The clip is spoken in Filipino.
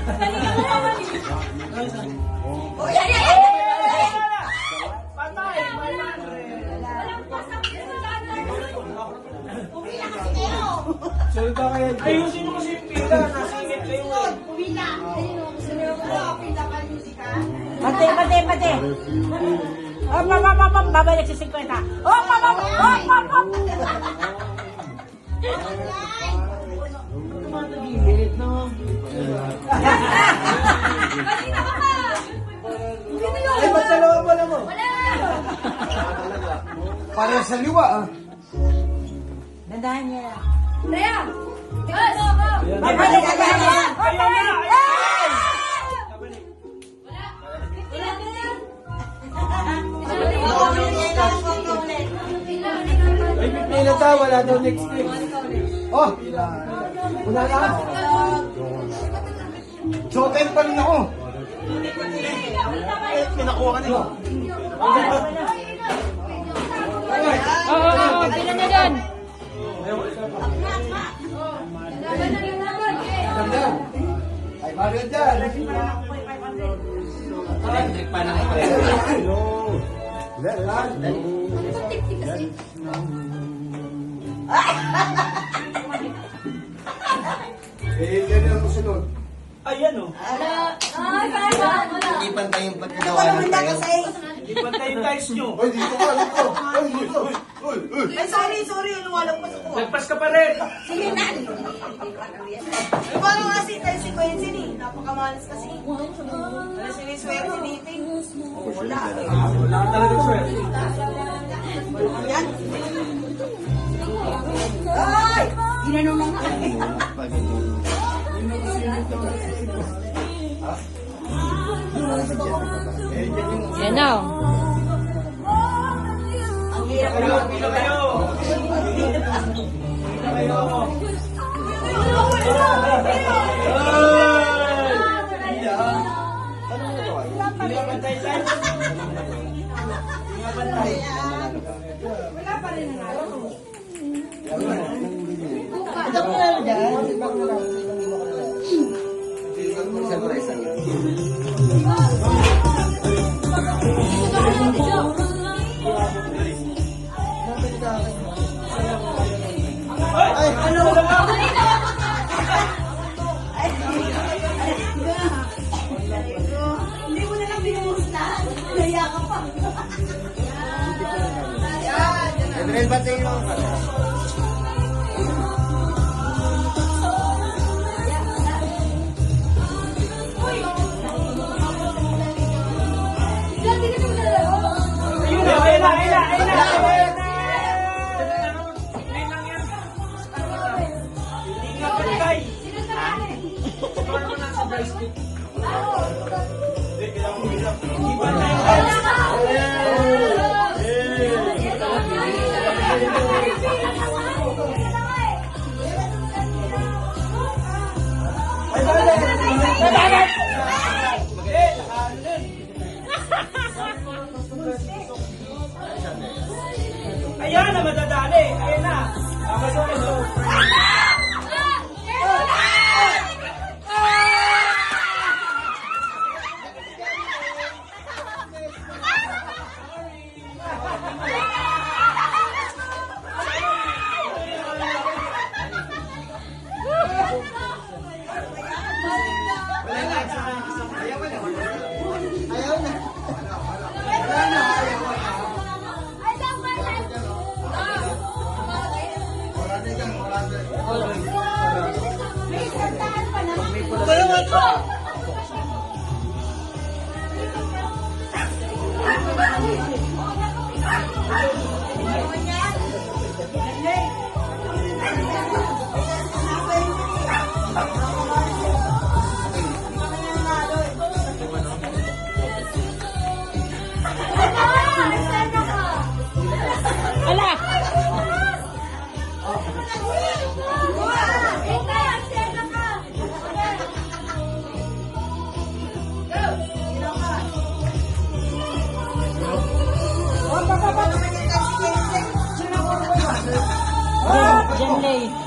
Oh, yan, yan, yan! Patay! Pumila kasi kayo! Salita kayo. Ayusin mo kasi yung pila. Nasingit kayo eh. Pumila! Pumila ka, musika. Pati. Oh, babalik si 50. Oh, Tumatagilit, no? Kanina ka pa! Sino yun? Ay, ba't sa loob mo na mo? Wala! Para sa liwa, ah. Dandahan niya. Rhea! Go, go, go! Babalik ka na. Ayaw na! Ay, pipila tayo. Wala daw next week. Oh! Wala na. Showtime pa rin ako. Eh, pinakuha ka nila. Ilan na dyan? Ganda. Ay, Mario dyan. Electric pa ng No. Lelan. Eh, yan ang sunod. Ayan o. Ay, kaya! Hindi pantay yung pagkagawa ng tayo. Hindi pantay yung tiles nyo. Ay, dito ka, dito. Ay, dito. Uy. Ay, sorry, lumalog pa ako. Nagpas ka pa rin. Sige na! Ay, paano nga si tayo si Quincy ni? Napakamalas kasi. Ano siniswerte si Niting? Wala. Wala ka talagang swerte. Yan. Ay! Ginanong na nga. Yan na. Ang hirap Kayo, pila kayo. Pila kayo. Hindi pantay tiles. Hindi pantay. Ay, ano ba? Hindi mo na lang binuhustahan. Naya ka pa. Adriel, ba't yung Ayun na, ayun na, ayun na, ayun na. Ayun lang yan. Hindi nga pantay. Paano na sa joystick? Hindi, kailangan mo bilang. Hindi pantay yung tiles. Ay, balik! Balik! Eh, nakaanin. Ayan na, madadali. Ayan na. Pasok. Ala! Jenley.